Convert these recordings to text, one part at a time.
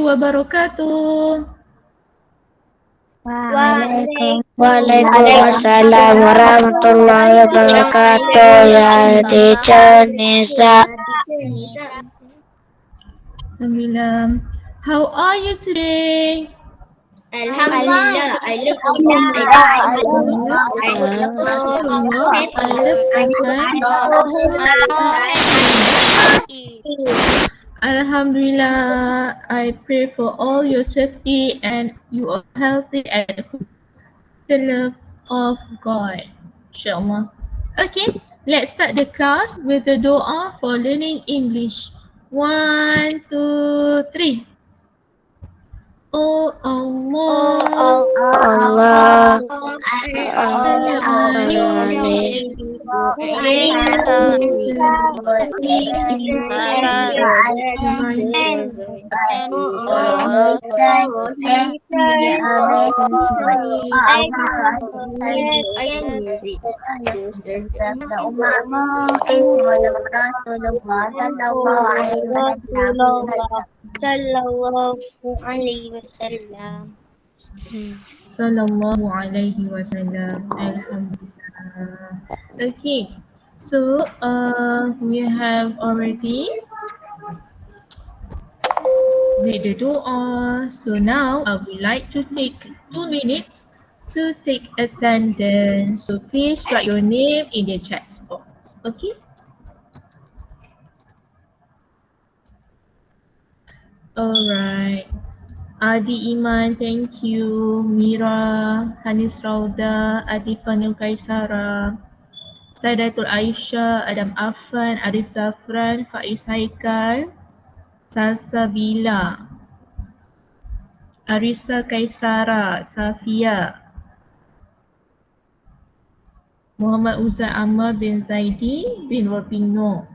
wabarakatuh. Waalaikumsalam warahmatullahi wabarakatuh. Ya teacher Nisa. Alhamdulillah. How are you today? Alhamdulillah, I look Alhamdulillah, I pray for all your safety and you are healthy and the love of God. InsyaAllah. Okay, let's start the class with the doa for learning English. 1, 2, 3. Oh Allah, Allah Sallallahu alaihi wasallam. Sallallahu alaihi wasallam. Alhamdulillah. Okay, so we have already read the dua. So now I would like to take 2 minutes to take attendance. So please write your name in the chat box. Okay. Alright. Adi Iman, thank you. Mira, Hanis Rauda, Adifanil Kaisara, Saidatul Aisyah, Adam Afan, Arif Zafran, Faiz Haikal, Salsabila, Arisa Kaisara, Safia, Muhammad Uzai Ammar bin Zaidi bin Wabino,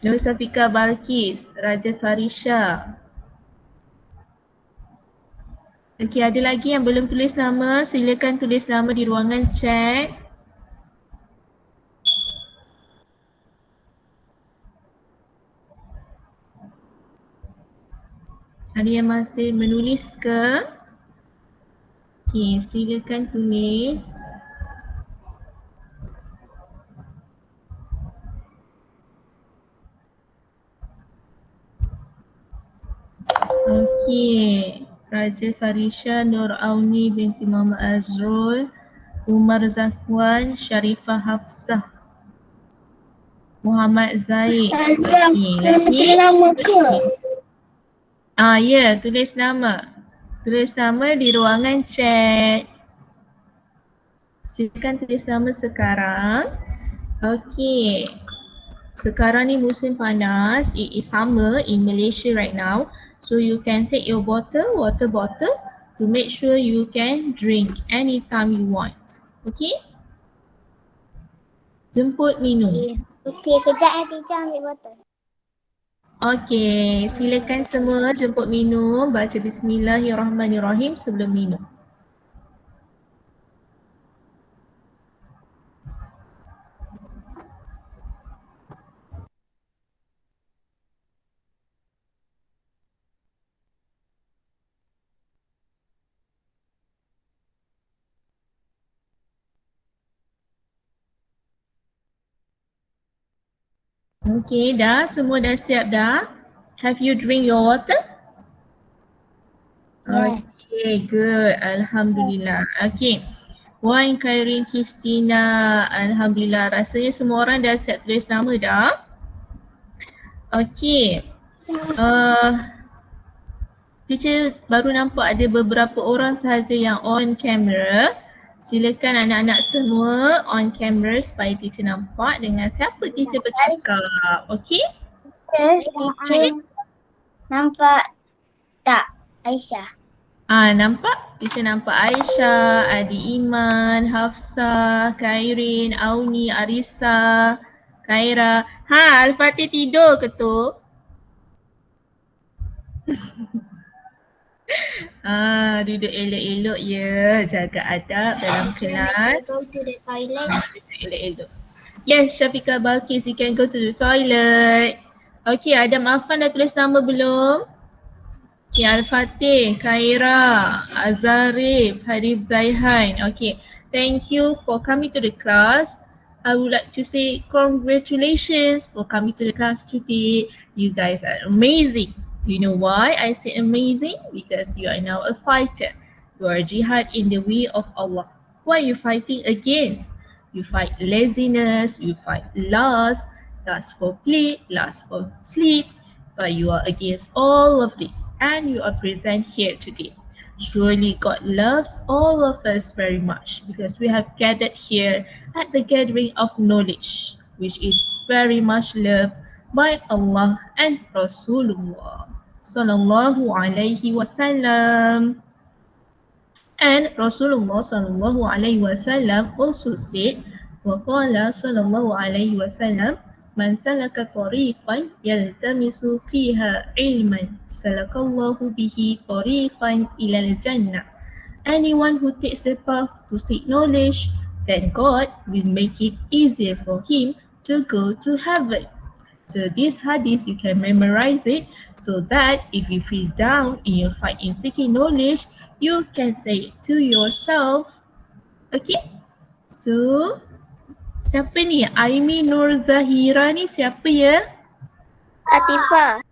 Nur Safika Balkis, Raja Farisha. Okey, ada lagi yang belum tulis nama, silakan tulis nama di ruangan chat. Ada yang masih menulis ke? Okey, silakan tulis. Okey, Raja Farisha, Nur Auni binti Muhammad Azrul, Umar Zakwan, Sharifah Hafsah, Muhammad Zaid. Okey, lagi? Ya, tulis nama. Tulis nama di ruangan chat. Silakan tulis nama sekarang. Okey. Sekarang ni musim panas. It is summer in Malaysia right now. So you can take your water bottle to make sure you can drink anytime you want. Okay? Jemput minum. Okey, kejap teacher ambil botol. Okay, silakan semua jemput minum. Baca Bismillahirrahmanirrahim sebelum minum. Okay, dah? Semua dah siap dah? Have you drink your water? Okay, good. Alhamdulillah. Okay. Wan Kairin Kristina. Alhamdulillah. Rasanya semua orang dah siap tulis nama dah. Okay. Teacher baru nampak ada beberapa orang sahaja yang on camera. Silakan anak-anak semua on camera supaya teacher nampak dengan siapa teacher bercakap. Okay? Teacher nampak tak Aisyah? Nampak? Teacher nampak Aisyah, Adi Iman, Hafsah, Kairin, Auni, Arisa, Khaira. Al-Fatih tidur ke tu? Duduk elok-elok ya, jaga adab dalam kelas. Go to the toilet. Duduk elok-elok. Yes, Syafiqah Balkis, you can go to the toilet. Okay, Adam Afan dah tulis nama belum? Okay, Al-Fatih, Khaira, Azarif, Harif Zaihan. Okay, thank you for coming to the class. I would like to say congratulations for coming to the class today. You guys are amazing. You know why I say amazing? Because you are now a fighter. You are jihad in the way of Allah. What are you fighting against? You fight laziness, you fight lust for play, lust for sleep, but you are against all of this and you are present here today. Surely God loves all of us very much because we have gathered here at the gathering of knowledge, which is very much loved by Allah and Rasulullah Sallallahu Alaihi Wasallam. And Rasulullah sallallahu alaihi wasallam also said, وَقَالَ صلى الله عليه وسلم من سلك طريقا يلتمس فيها علما سلك الله به طريقا إلى الجنة. Anyone who takes the path to seek knowledge, then God will make it easier for him to go to heaven. So this hadith, you can memorize it so that if you feel down in your fight in seeking knowledge, you can say it to yourself. Okay? So, siapa ni? Aimi Nur Zahira ni siapa ya? Atifah.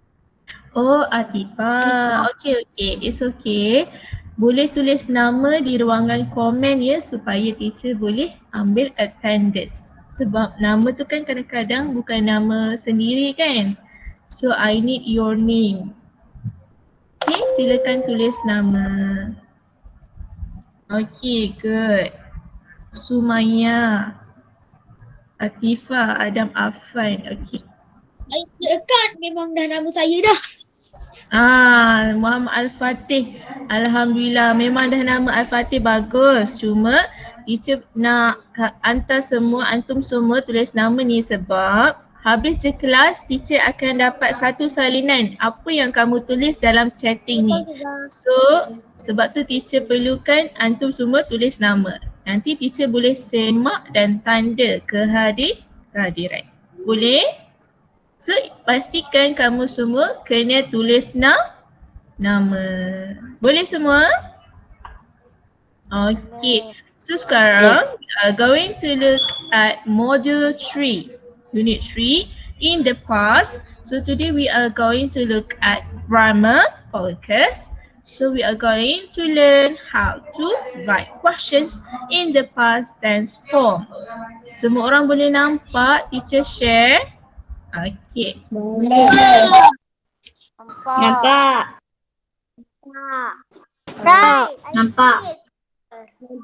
Oh, Atifah. Okay. It's okay. Boleh tulis nama di ruangan komen ya supaya teacher boleh ambil attendance. Sebab nama tu kan kadang-kadang bukan nama sendiri kan. So I need your name. Okay, silakan tulis nama. Okay, good. Sumaya, Atifah, Adam Afan. Okay. Dekat memang dah nama saya dah. Muhammad Al-Fatih. Alhamdulillah, memang dah nama Al-Fatih bagus. Cuma teacher nak hantar antum semua tulis nama ni sebab habis je kelas, teacher akan dapat satu salinan apa yang kamu tulis dalam chatting ni. So, sebab tu teacher perlukan antum semua tulis nama. Nanti teacher boleh semak dan tanda kehadiran. Boleh? So, pastikan kamu semua kena tulis nama. Boleh semua? Okay. So, sekarang we are going to look at module 3, unit 3 in the past. So, today we are going to look at grammar focus. So, we are going to learn how to write questions in the past tense form. Semua orang boleh nampak teacher share? Okay. Nampak.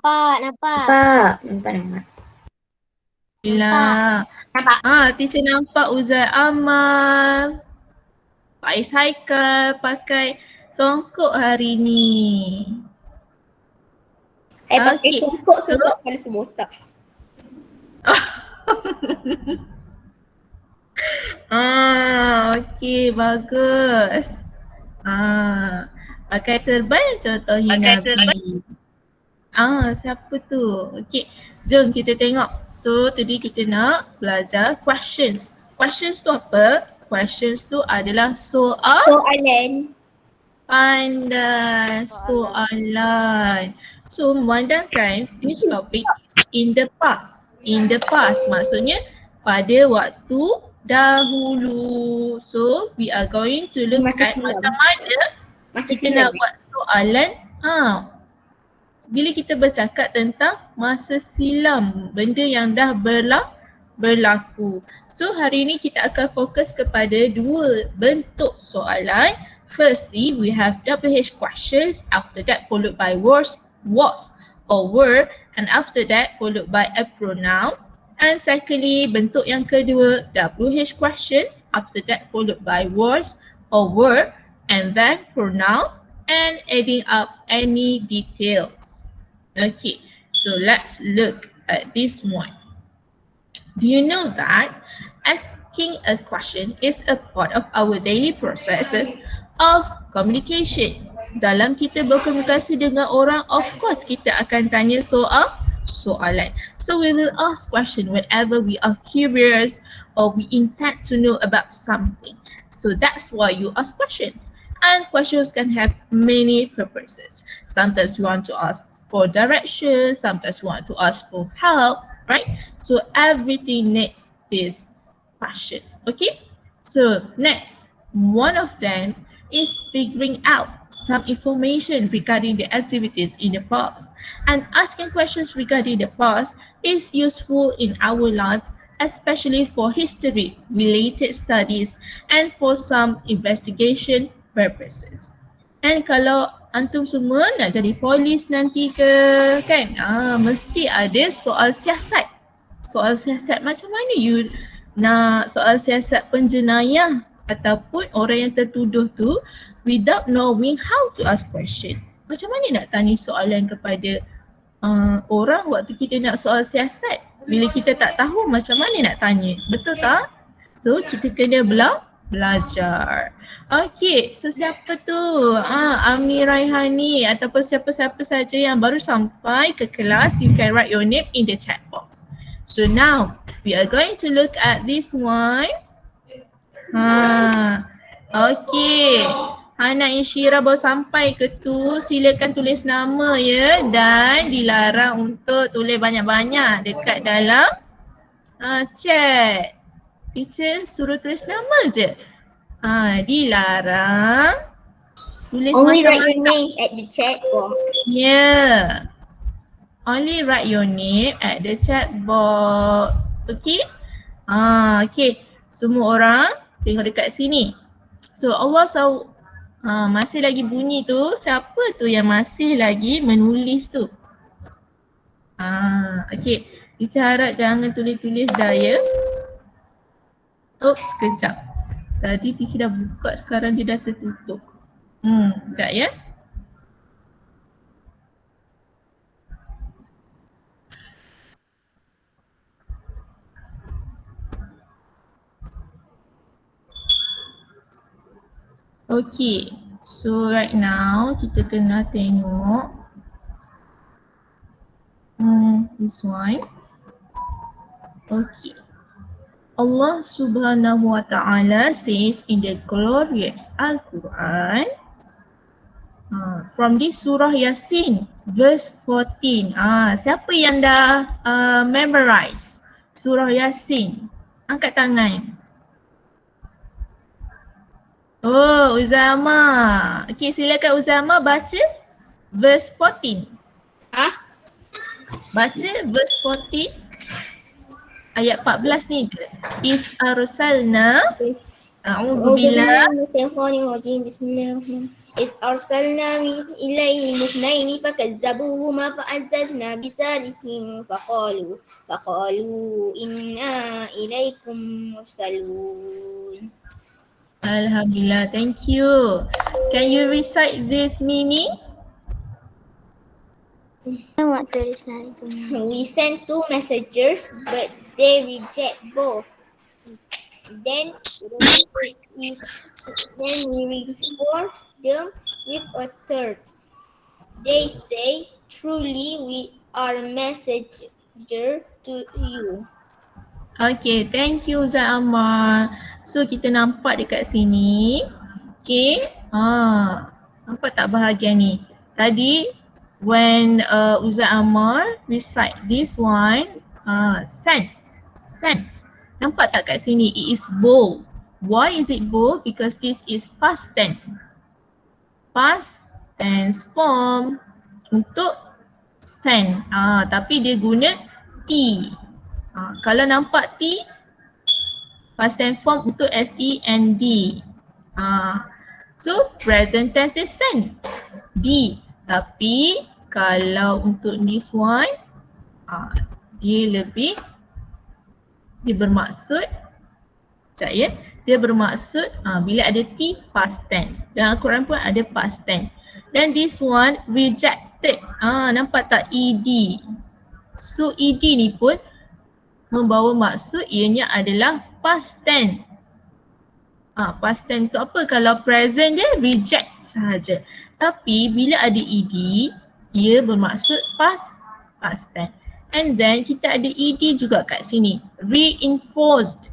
Alhamdulillah. Teacher nampak Uzai Amal, Faiz Haikal pakai songkok hari ni. Pakai songkok sebab kepala sebotak. Okay, bagus. Pakai serban contohnya Nabi. Siapa tu? Okay, jom kita tengok. So, today kita nak belajar questions. Questions tu apa? Questions tu adalah Soalan. Pandai, soalan. So, memandangkan this topic is in the past. In the past maksudnya pada waktu dahulu. So, we are going to look at macam mana kita nak buat soalan. Bila kita bercakap tentang masa silam, benda yang dah berlaku. So, hari ini kita akan fokus kepada dua bentuk soalan. Firstly, we have WH questions, after that followed by was or were, and after that followed by a pronoun. And secondly, bentuk yang kedua, WH question, after that followed by was or were, and then pronoun, and adding up any details. Okay, so let's look at this one. Do you know that asking a question is a part of our daily processes of communication? Dalam kita berkomunikasi dengan orang, of course kita akan tanya soalan. So we will ask question whenever we are curious or we intend to know about something. So that's why you ask questions. And questions can have many purposes. Sometimes you want to ask for directions, sometimes you want to ask for help, right? So everything needs these questions, okay? So next, one of them is figuring out some information regarding the activities in the past. And asking questions regarding the past is useful in our life, especially for history related studies and for some investigation purposes. And kalau antum semua nak jadi polis nanti ke kan, mesti ada soal siasat. Soal siasat macam mana you nak soal siasat penjenayah ataupun orang yang tertuduh tu without knowing how to ask question. Macam mana nak tanya soalan kepada orang waktu kita nak soal siasat? Bila kita tak tahu macam mana nak tanya, betul tak? So kita kena belajar. Okay, so siapa tu? Amni Raihani ataupun siapa-siapa saja yang baru sampai ke kelas, you can write your name in the chat box. So now we are going to look at this one. Okay. Hana Insyira baru sampai ke tu, silakan tulis nama ya, dan dilarang untuk tulis banyak-banyak dekat dalam chat. Teacher suruh tulis nama je. Dilarang tulis Only write macam-macam. your names at the chat box. Yeah. Only write your name at the chat box. Okay? Okay. Semua orang tengok dekat sini. So Allah masih lagi bunyi tu. Siapa tu yang masih lagi menulis tu? Okay. Teacher harap jangan tulis-tulis dah ya. Oops, sekejap. Tadi teacher dah buka, sekarang dia dah tertutup. Sekejap ya. Okay, so right now kita kena tengok this one. Okay. Allah Subhanahu wa Ta'ala says in the glorious Al-Quran from this surah Yasin verse 14. Siapa yang dah memorize surah Yasin? Angkat tangan. Oh, Uzama. Okay, silakan Uzama baca verse 14. Baca verse 14. Ayat 14 ni je. If arsalna A'udzubillah. Bismillahirrahmanirrahim. Is arsalna ilaihim musnaini fakazzabuhuma fa'azzazna bisalihin faqalu inna ilaikum mursalun. Alhamdulillah, thank you. Can you recite this meaning? I want to recite. We sent two messengers, but they reject both. Then we reinforce them with a third. They say, truly we are messenger to you. Okay, thank you Ustaz Ammar. So kita nampak dekat sini. Okay, nampak tak bahagian ni? Tadi when Ustaz Ammar recite this one, sent. Nampak tak kat sini? It is bold. Why is it bold? Because this is past tense. Past tense form untuk send. Tapi dia guna T. Kalau nampak T, past tense form untuk SEND. So present tense dia send. D. Tapi kalau untuk this one, dia bermaksud, sekejap ya, dia bermaksud bila ada T, past tense. Dalam Al-Quran pun ada past tense. Dan this one rejected. Nampak tak ED? So ED ni pun membawa maksud ianya adalah past tense. Past tense tu apa? Kalau present dia reject sahaja. Tapi bila ada ED, ia bermaksud past tense. And then kita ada ED juga kat sini. Reinforced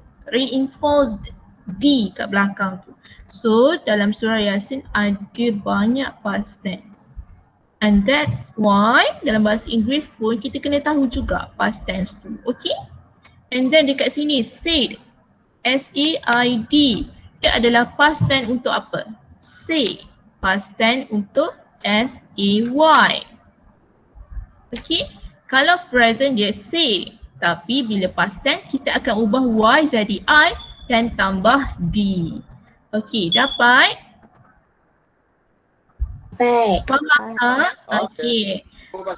D kat belakang tu. So dalam surah Yasin ada banyak past tense. And that's why dalam bahasa Inggeris pun kita kena tahu juga past tense tu. Okay? And then dekat sini said, S-A-I-D, dia adalah past tense untuk apa? Say. Past tense untuk S-A-Y. Okay? Kalau present dia say. Tapi bila past tense kita akan ubah Y jadi I dan tambah D. Okay, dapat? Baik. Faham tak? Okay.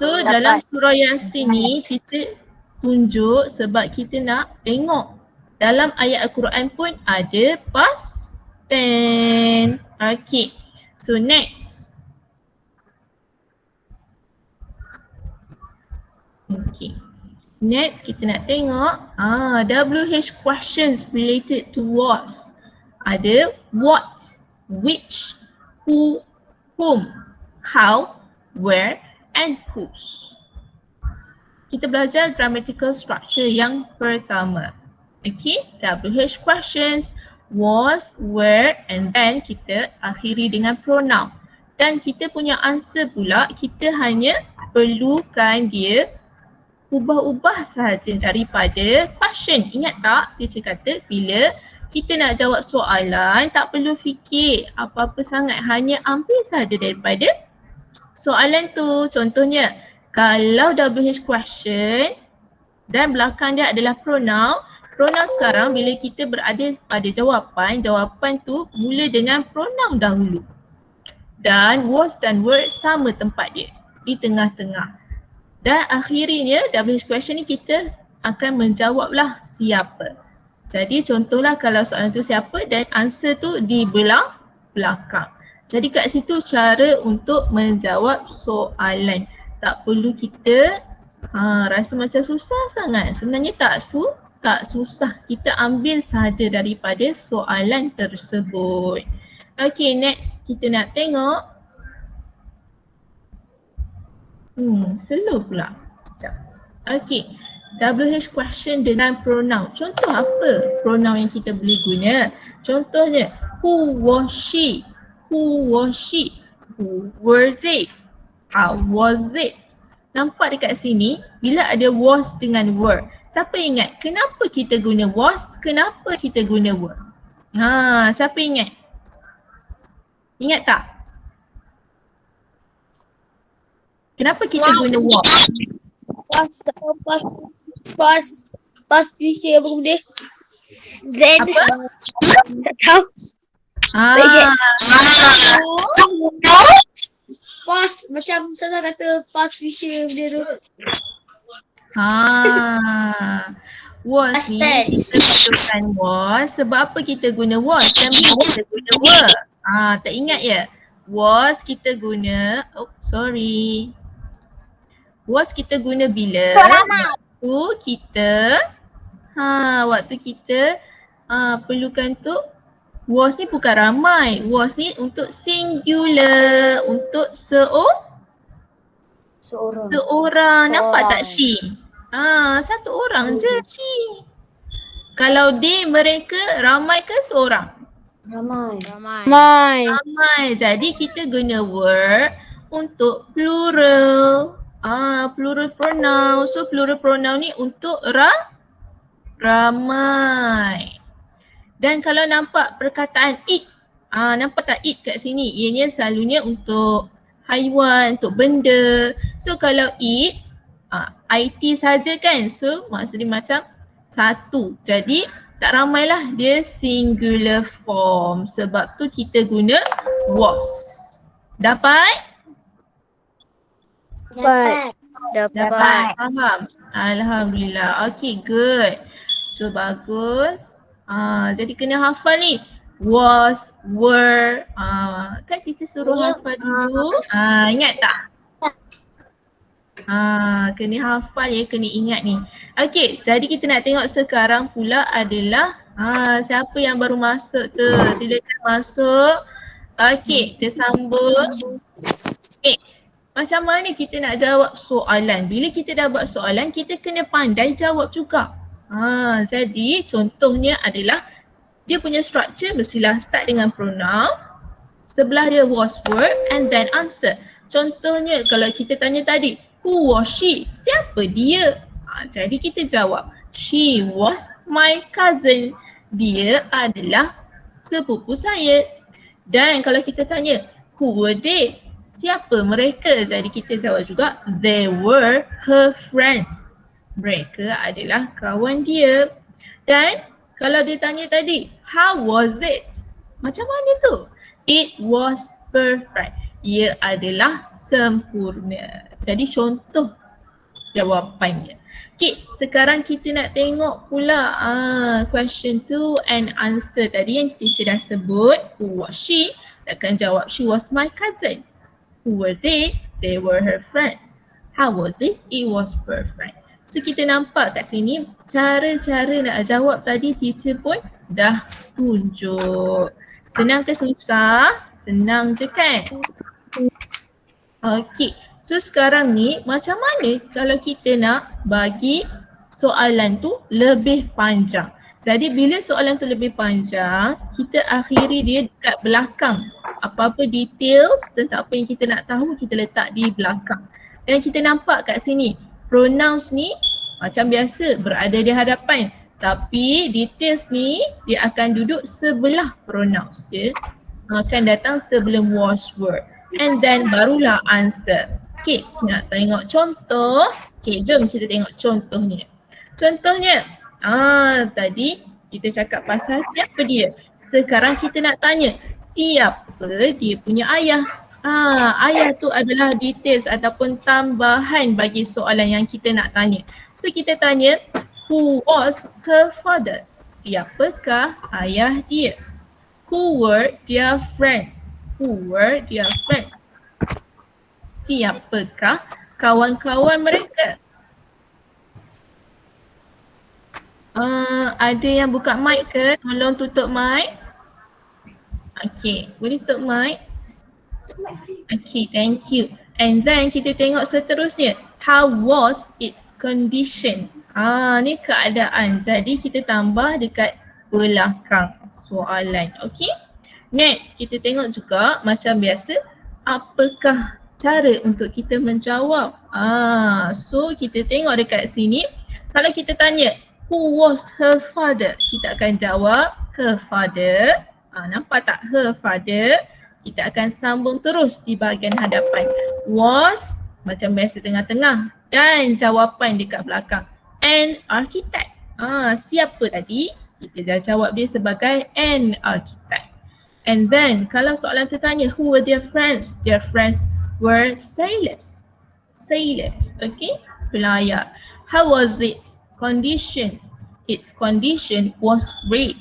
So dalam surah Yasin ni kita tunjuk sebab kita nak tengok dalam ayat Al-Quran pun ada past tense. Okay. So next. Okay. Next kita nak tengok WH questions related to was. Ada what, which, who, whom, how, where and whose. Kita belajar grammatical structure yang pertama. Okay, WH questions, was, where and then kita akhiri dengan pronoun. Dan kita punya answer pula kita hanya perlukan dia ubah-ubah sahaja daripada question. Ingat tak teacher kata bila kita nak jawab soalan tak perlu fikir apa-apa sangat, hanya ambil sahaja daripada soalan tu. Contohnya kalau WH question dan belakang dia adalah pronoun, pronoun sekarang bila kita berada pada jawapan, jawapan tu mula dengan pronoun dahulu. Dan was dan were sama tempat dia di tengah-tengah. Dan akhirnya WH question ni kita akan menjawablah siapa. Jadi contohlah kalau soalan tu siapa dan answer tu di belakang. Jadi kat situ cara untuk menjawab soalan. Tak perlu kita rasa macam susah sangat. Sebenarnya tak susah. Kita ambil sahaja daripada soalan tersebut. Okay, next kita nak tengok. Slow pula. Okay. WH question dengan pronoun. Contoh apa pronoun yang kita boleh guna? Contohnya, who was she? Who was she? Who were they? How was it? Nampak dekat sini, bila ada was dengan were. Siapa ingat kenapa kita guna was? Kenapa kita guna were? Siapa ingat? Ingat tak? Kenapa kita guna was? Pas future apa benda? Then Apa? tak tahu. Pas macam saya kata pas future benda tu. Was ni Past kita gunakan was. Sebab apa kita guna was? Dan bila kita guna were? Tak ingat ya? Was kita guna, was kita guna bila? Waktu kita perlukan tu, was ni bukan ramai. Was ni untuk singular, untuk seorang. Nampak tak she? Satu orang je she. Kalau they, mereka, ramai ke seorang? Ramai. Jadi kita guna were untuk plural. Plural pronoun. So plural pronoun ni untuk ramai. Dan kalau nampak perkataan it, nampak tak it kat sini? Ianya selalunya untuk haiwan, untuk benda. So kalau it, IT saja kan? So maksudnya macam satu. Jadi tak ramailah, dia singular form. Sebab tu kita guna was. Dapat? Dapat. Faham? Alhamdulillah. Okay, good. So bagus. Jadi kena hafal ni. Was, were. Kan teacher suruh hafal dulu. Ingat tak? Kena hafal ya, kena ingat ni. Okay, jadi kita nak tengok sekarang pula adalah siapa yang baru masuk tu. Silakan masuk. Okay, kita sambung. Okay, macam mana kita nak jawab soalan? Bila kita dah buat soalan, kita kena pandai jawab juga. Jadi contohnya adalah dia punya structure mestilah start dengan pronoun, sebelah dia was word and then answer. Contohnya kalau kita tanya tadi, who was she? Siapa dia? Jadi kita jawab, she was my cousin. Dia adalah sepupu saya. Dan kalau kita tanya, who were they? Siapa mereka? Jadi kita jawab juga, they were her friends. Mereka adalah kawan dia. Dan kalau dia tanya tadi, how was it? Macam mana tu? It was perfect. Ia adalah sempurna. Jadi contoh jawapannya. Okay, sekarang kita nak tengok pula question 2 and answer tadi yang teacher dah sebut. Who was she? Takkan jawab she was my cousin. Who were they? They were her friends. How was it? It was perfect. So kita nampak kat sini cara-cara nak jawab tadi teacher pun dah tunjuk. Senang ke susah? Senang je kan? Okay, so sekarang ni macam mana kalau kita nak bagi soalan tu lebih panjang? Jadi bila soalan tu lebih panjang, kita akhiri dia dekat belakang. Apa-apa details tentang apa yang kita nak tahu, kita letak di belakang. Dan kita nampak kat sini, pronouns ni macam biasa berada di hadapan. Tapi details ni dia akan duduk sebelah pronouns dia. Akan datang sebelum was word. And then barulah answer. Okay, kita nak tengok contoh. Okay, jom kita tengok contohnya. Contohnya, tadi kita cakap pasal siapa dia. Sekarang kita nak tanya, siapa dia punya ayah? Ayah tu adalah details ataupun tambahan bagi soalan yang kita nak tanya. So kita tanya, who was her father? Siapakah ayah dia? Who were their friends? Who were their friends? Siapakah kawan-kawan mereka? Ada yang buka mic ke? Tolong tutup mic. Okay, boleh tutup mic? Okay, thank you. And then kita tengok seterusnya. How was its condition? Ni keadaan. Jadi kita tambah dekat belakang soalan. Okay. Next, kita tengok juga macam biasa, apakah cara untuk kita menjawab? So kita tengok dekat sini. Kalau kita tanya, who was her father? Kita akan jawab her father. Nampak tak her father? Kita akan sambung terus di bahagian hadapan. Was, macam biasa tengah-tengah. Dan jawapan dekat belakang. An architect. Siapa tadi? Kita dah jawab dia sebagai an architect. And then kalau soalan tu tanya, who were their friends? Their friends were sailors. Sailors, okay? Pelayar. How was its conditions? Its condition was great.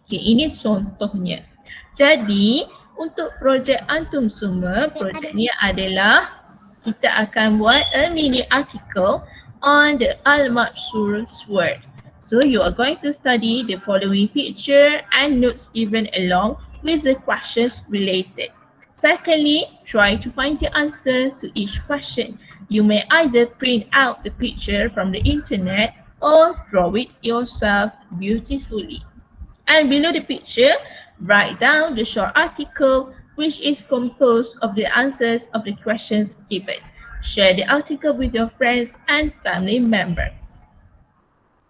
Okay, ini contohnya. Jadi untuk projek antum semua, projek ni adalah kita akan buat a mini article on the Al-Maqsur's word. So you are going to study the following picture and notes given along with the questions related. Secondly, try to find the answer to each question. You may either print out the picture from the internet or draw it yourself beautifully. And below the picture, write down the short article which is composed of the answers of the questions given. Share the article with your friends and family members.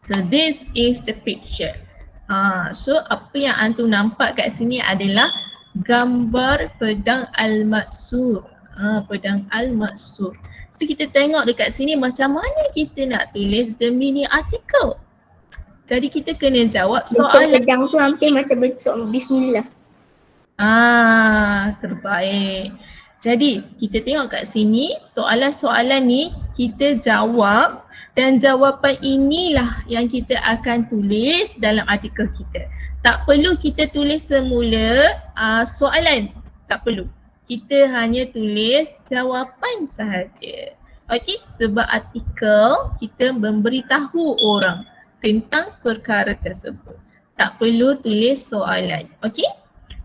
So this is the picture. So apa yang antum nampak kat sini adalah gambar pedang Al-Maqsur. Pedang Al-Maqsur. So kita tengok dekat sini macam mana kita nak tulis the mini article. Jadi kita kena jawab soalan. Pedang tu hampir macam bentuk bismillah. Terbaik. Jadi kita tengok kat sini soalan-soalan ni kita jawab dan jawapan inilah yang kita akan tulis dalam artikel kita. Tak perlu kita tulis semula soalan. Tak perlu. Kita hanya tulis jawapan sahaja. Okey, sebab artikel kita memberitahu orang tentang perkara tersebut. Tak perlu tulis soalan. Okey?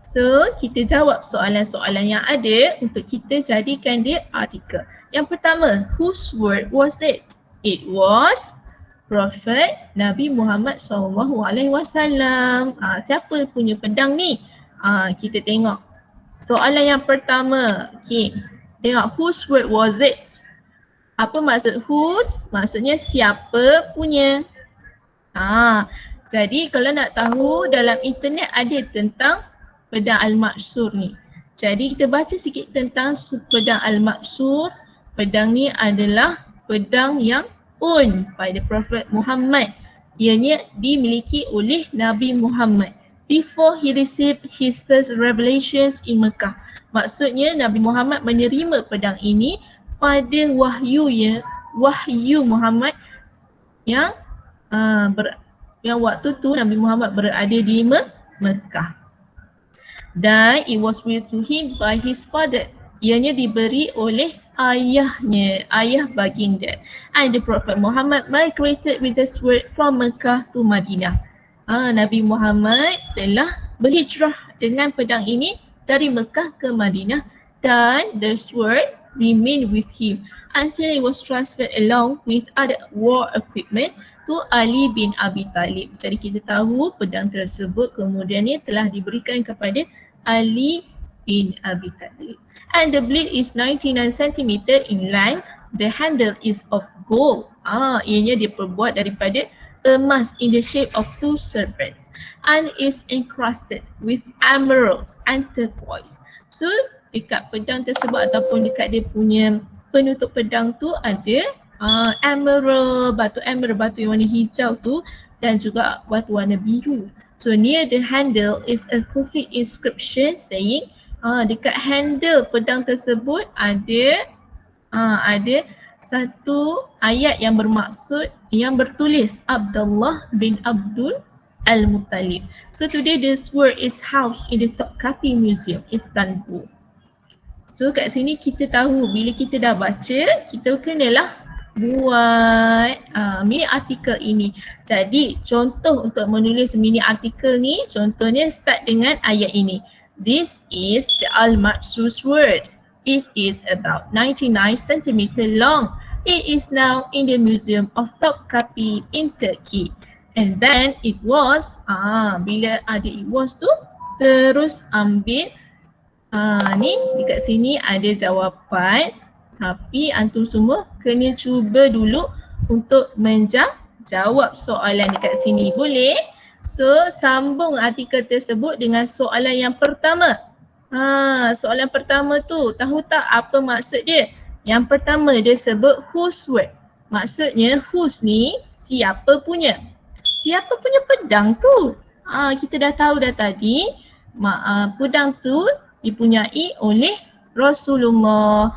So, kita jawab soalan-soalan yang ada untuk kita jadikan dia artikel. Yang pertama, whose word was it? It was Prophet Nabi Muhammad SAW. Siapa punya pedang ni? Kita tengok. Soalan yang pertama. Okay. Tengok, whose word was it? Apa maksud whose? Maksudnya siapa punya. Jadi kalau nak tahu, dalam internet ada tentang pedang Al-Maksur ni. Jadi kita baca sikit tentang pedang Al-Maksur. Pedang ni adalah pedang yang owned by the Prophet Muhammad. Ianya dimiliki oleh Nabi Muhammad before he received his first revelations in Mecca. Maksudnya Nabi Muhammad menerima pedang ini pada wahyu Muhammad yang waktu tu Nabi Muhammad berada di Mekah. Dan it was willed to him by his father. Ianya diberi oleh ayahnya, ayah baginda. And the Prophet Muhammad migrated with the sword from Mecca to Madinah. Nabi Muhammad telah berhijrah dengan pedang ini dari Mekah ke Madinah, dan the sword remained with him until it was transferred along with other war equipment to Ali bin Abi Talib. Jadi kita tahu pedang tersebut kemudiannya telah diberikan kepada Ali bin Abi Talib. And the blade is 99 cm in length. The handle is of gold. Ianya diperbuat daripada emas in the shape of two serpents and is encrusted with emeralds and turquoise. So dekat pedang tersebut ataupun dekat dia punya penutup pedang tu ada emerald, batu yang warna hijau tu, dan juga batu warna biru. So near the handle is a Kufic inscription saying, dekat handle pedang tersebut ada satu ayat yang bermaksud, yang bertulis Abdullah bin Abdul Al-Muttalib. So today this word is housed in the Topkapi Museum, Istanbul. So kat sini kita tahu bila kita dah baca, kita kenalah buat mini artikel ini. Jadi contoh untuk menulis mini artikel ni, contohnya start dengan ayat ini. This is the Al-Maksur's word. It is about 99 cm long. It is now in the Museum of Topkapi in Turkey. And then it was, bila ada it was tu, terus ambil ni dekat sini ada jawapan. Tapi antum semua kena cuba dulu untuk menjawab soalan dekat sini. Boleh? So sambung artikel tersebut dengan soalan yang pertama. Soalan pertama tu tahu tak apa maksud dia? Yang pertama dia sebut whose word. Maksudnya whose ni siapa punya? Siapa punya pedang tu? Kita dah tahu dah tadi pedang tu dipunyai oleh Rasulullah.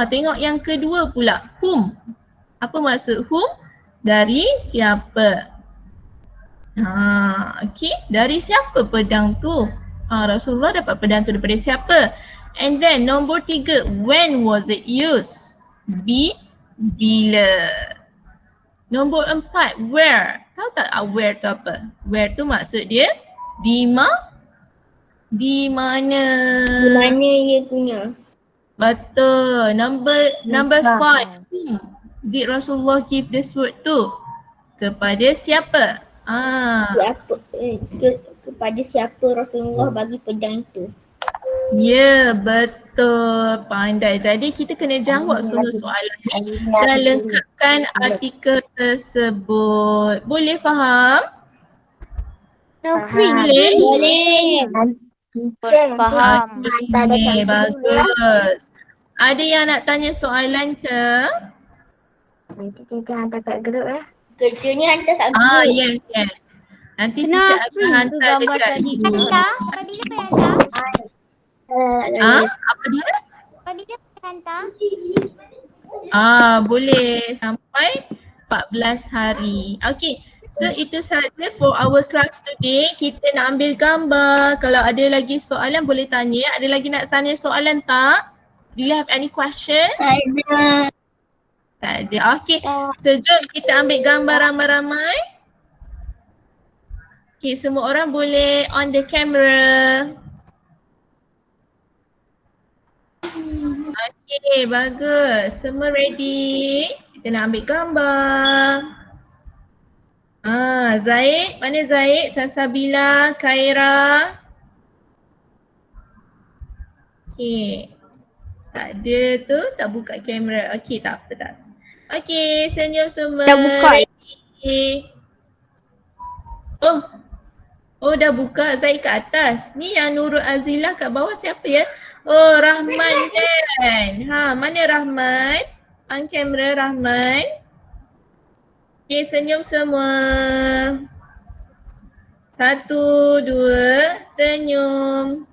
Tengok yang kedua pula, whom. Apa maksud whom? Dari siapa? Okay, dari siapa pedang tu? Rasulullah dapat pedang tu daripada siapa? And then nombor 3, when was it used? Bila. Nombor 4, where. Tahu tak where tu apa? Where tu maksud dia di mana? Di mana ia guna? Betul. Number 5. Did Rasulullah give this word to? Kepada siapa? Kepada siapa Rasulullah bagi pedang itu? Ya, betul. Pandai. Jadi kita kena jawab semua soalan ni dan lengkapkan artikel tersebut. Boleh faham? Boleh. Faham. Okay, bagus. Ada yang nak tanya soalan ke? Nanti kita hantar kat grup lah. Kerjanya hantar kat grup. Yes. Nanti teacher akan hantar dekat grup. Apabila hantar? Apa dia? Apabila hantar? Boleh sampai 14 hari. Okay. So itu sahaja for our class today. Kita nak ambil gambar. Kalau ada lagi soalan boleh tanya. Ada lagi nak tanya soalan tak? Do you have any question? Tak ada. Okay. So jom kita ambil gambar ramai-ramai. Okay, semua orang boleh on the camera. Okay, bagus. Semua ready? Kita nak ambil gambar. Zaid, mana Zaid? Salsabila, Khaira. Okey. Tak ada tu, tak buka kamera. Okey, tak apa tak. Okey, senyum semua. Dah buka. Ready. Oh dah buka. Zaid kat atas. Ni yang Nurul Azilah kat bawah siapa ya? Oh, Rahman kan? Mana Rahman? On kamera Rahman. Okey, senyum semua. 1, 2, senyum.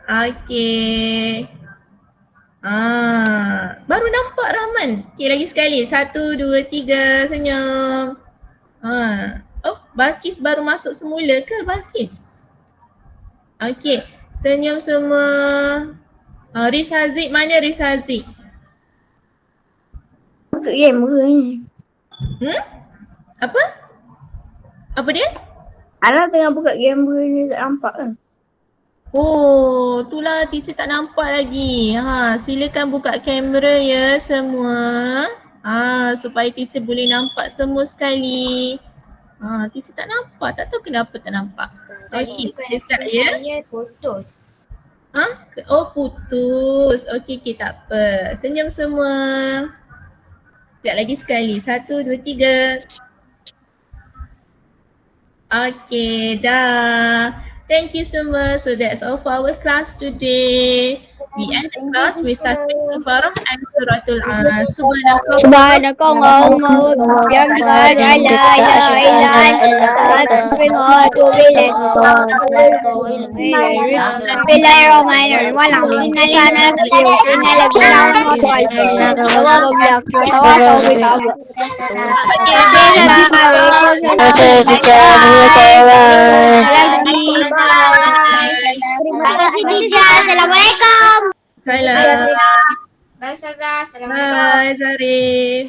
Okey. Baru nampak Rahman. Okey, lagi sekali. 1, 2, 3, senyum. Oh, Balkis baru masuk semula ke Balkis? Okey, senyum semua. Riz Haziq, mana Riz Haziq? Untuk kamera ni. Apa? Apa dia? Alah tengah buka kamera ni tak nampak ke? Oh, itulah teacher tak nampak lagi. Silakan buka kamera ya semua. Supaya teacher boleh nampak semua sekali. Teacher tak nampak, tak tahu kenapa tak nampak. Okey, sekejap ya. Putus. Oh, putus. Okey, tak apa. Senyum semua. Sekejap lagi sekali. 1, 2, 3. Okey, dah. Thank you semua. So that's all for our class today. We end the class with tasbih Al-Farah and Suratul Subhanakallahumma wa bihamdika la ilaha illa anta astaghfiruka wa atubu ilaik. Bismillahirrahmanirrahim. Inna sana inna Terima kasih teacher. Assalamualaikum. Salam. Bye, Ustazah. Assalamualaikum. Bye, Zarif.